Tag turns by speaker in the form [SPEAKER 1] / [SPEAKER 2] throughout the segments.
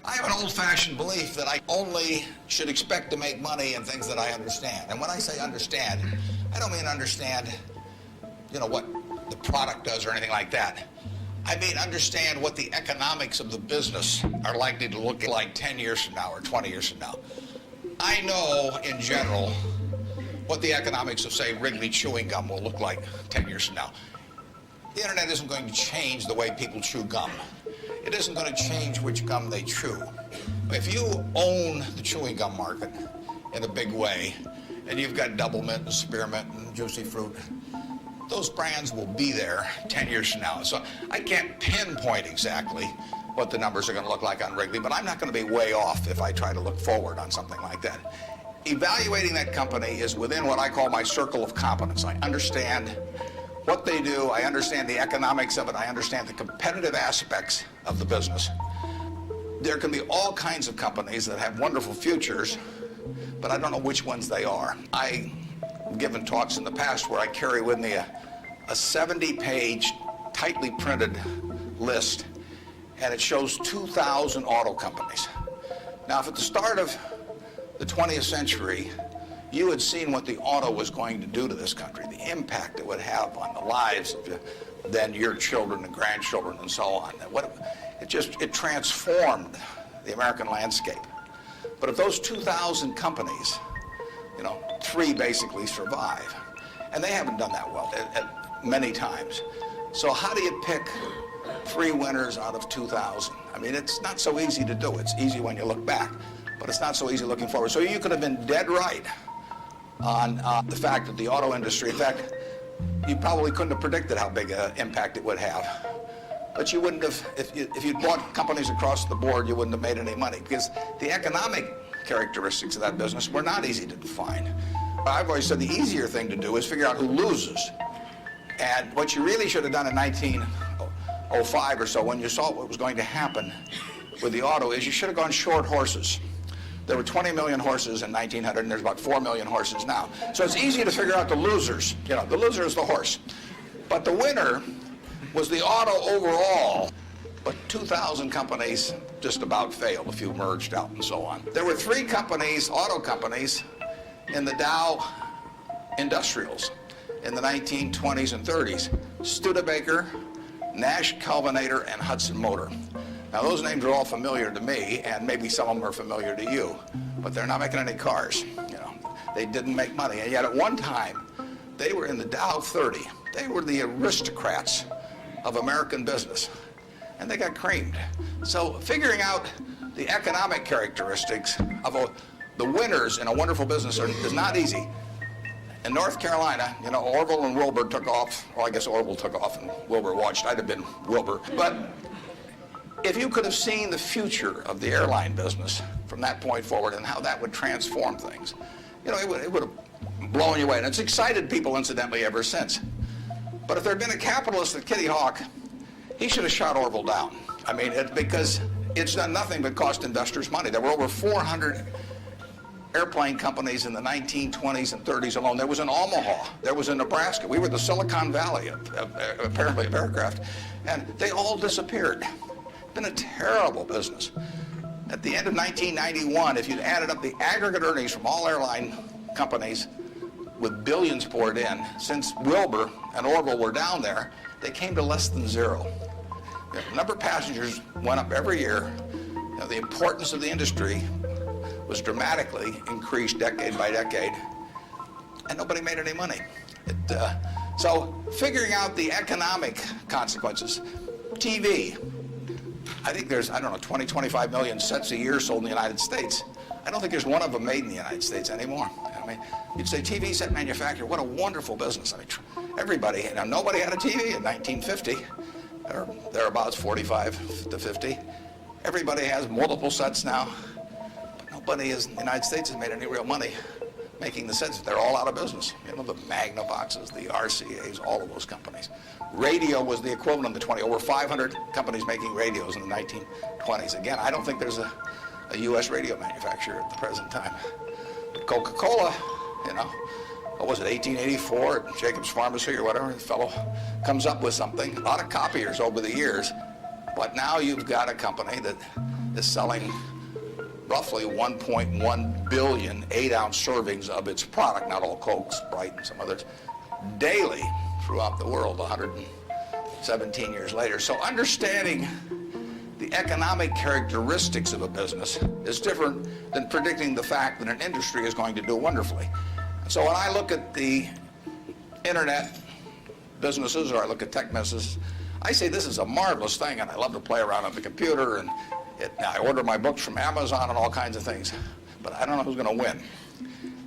[SPEAKER 1] I have an old-fashioned belief that I only should expect to make money in things that I understand. And when I say understand, I don't mean understand, what the product does or anything like that. I mean understand what the economics of the business are likely to look like 10 years from now or 20 years from now. I know, in general, what the economics of, say, Wrigley chewing gum will look like 10 years from now. The internet isn't going to change the way people chew gum. It isn't going to change which gum they chew. If you own the chewing gum market in a big way, and you've got Double Mint and Spearmint and Juicy Fruit, those brands will be there 10 years from now. So I can't pinpoint exactly what the numbers are going to look like on Wrigley, but I'm not going to be way off if I try to look forward on something like that. Evaluating that company is within what I call my circle of competence. I understand what they do, I understand the economics of it, I understand the competitive aspects of the business. There can be all kinds of companies that have wonderful futures, but I don't know which ones they are. I've given talks in the past where I carry with me a 70-page, tightly printed list, and it shows 2,000 auto companies. Now, if at the start of the 20th century, you had seen what the auto was going to do to this country, the impact it would have on the lives of then your children and grandchildren and so on. It transformed the American landscape. But of those 2,000 companies, 3 basically survive. And they haven't done that well at many times. So how do you pick 3 winners out of 2,000? I mean, it's not so easy to do. It's easy when you look back, but it's not so easy looking forward. So you could have been dead right on the fact that the auto industry, in fact, you probably couldn't have predicted how big an impact it would have. But you wouldn't have, if you'd bought companies across the board, you wouldn't have made any money, because the economic characteristics of that business were not easy to define. I've always said the easier thing to do is figure out who loses. And what you really should have done in 1905 or so, when you saw what was going to happen with the auto, is you should have gone short horses. There were 20 million horses in 1900, and there's about 4 million horses now. So it's easy to figure out the losers. The loser is the horse. But the winner was the auto overall. But 2,000 companies just about failed. A few merged out and so on. There were 3 companies, auto companies, in the Dow Industrials in the 1920s and 30s. Studebaker, Nash Kelvinator, and Hudson Motor. Now, those names are all familiar to me, and maybe some of them are familiar to you, but they're not making any cars. They didn't make money, and yet at one time, they were in the Dow 30. They were the aristocrats of American business, and they got creamed. So figuring out the economic characteristics of the winners in a wonderful business is not easy. In North Carolina, Orville and Wilbur took off. Well, I guess Orville took off and Wilbur watched. I'd have been Wilbur. But if you could have seen the future of the airline business from that point forward and how that would transform things, it would have blown you away. And it's excited people, incidentally, ever since. But if there had been a capitalist at Kitty Hawk, he should have shot Orville down. I mean, because it's done nothing but cost investors money. There were over 400 airplane companies in the 1920s and 30s alone. There was in Omaha. There was in Nebraska. We were the Silicon Valley, apparently, of aircraft. And they all disappeared. It's been a terrible business. At the end of 1991, if you'd added up the aggregate earnings from all airline companies with billions poured in, since Wilbur and Orville were down there, they came to less than 0. The number of passengers went up every year. The importance of the industry was dramatically increased decade by decade, and nobody made any money. So figuring out the economic consequences. TV. I think there's, 20, 25 million sets a year sold in the United States. I don't think there's one of them made in the United States anymore. I mean, you'd say TV set manufacturer, what a wonderful business. I mean, everybody, nobody had a TV in 1950, or thereabouts, 45 to 50. Everybody has multiple sets now, but nobody in the United States has made any real money making the sets. They're all out of business. The Magnavoxes, the RCAs, all of those companies. Radio was the equivalent of the 20, over 500 companies making radios in the 1920s. Again, I don't think there's a U.S. radio manufacturer at the present time. But Coca-Cola, what was it, 1884 at Jacobs Pharmacy or whatever, the fellow comes up with something, a lot of copiers over the years, but now you've got a company that is selling roughly 1.1 billion 8-ounce servings of its product, not all Coke, Sprite, and some others, daily throughout the world 117 years later. So understanding the economic characteristics of a business is different than predicting the fact that an industry is going to do wonderfully. So when I look at the internet businesses, or I look at tech businesses, I say this is a marvelous thing, and I love to play around on the computer, and I order my books from Amazon and all kinds of things, but I don't know who's going to win.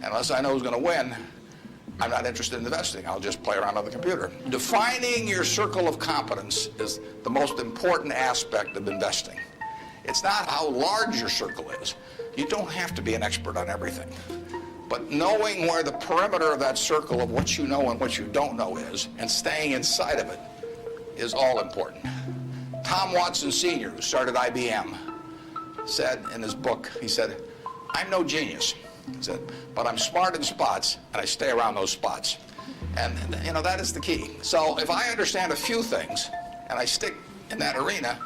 [SPEAKER 1] Unless I know who's going to win, I'm not interested in investing. I'll just play around on the computer. Defining your circle of competence is the most important aspect of investing. It's not how large your circle is. You don't have to be an expert on everything. But knowing where the perimeter of that circle of what you know and what you don't know is, and staying inside of it, is all important. Tom Watson Sr., who started IBM, said in his book, he said, "I'm no genius," he said, "but I'm smart in spots, and I stay around those spots." And you know, that is the key. So if I understand a few things, and I stick in that arena,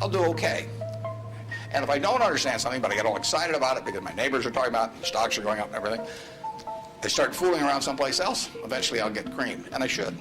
[SPEAKER 1] I'll do okay. And if I don't understand something, but I get all excited about it because my neighbors are talking about it, stocks are going up and everything, I start fooling around someplace else, eventually I'll get creamed, and I should.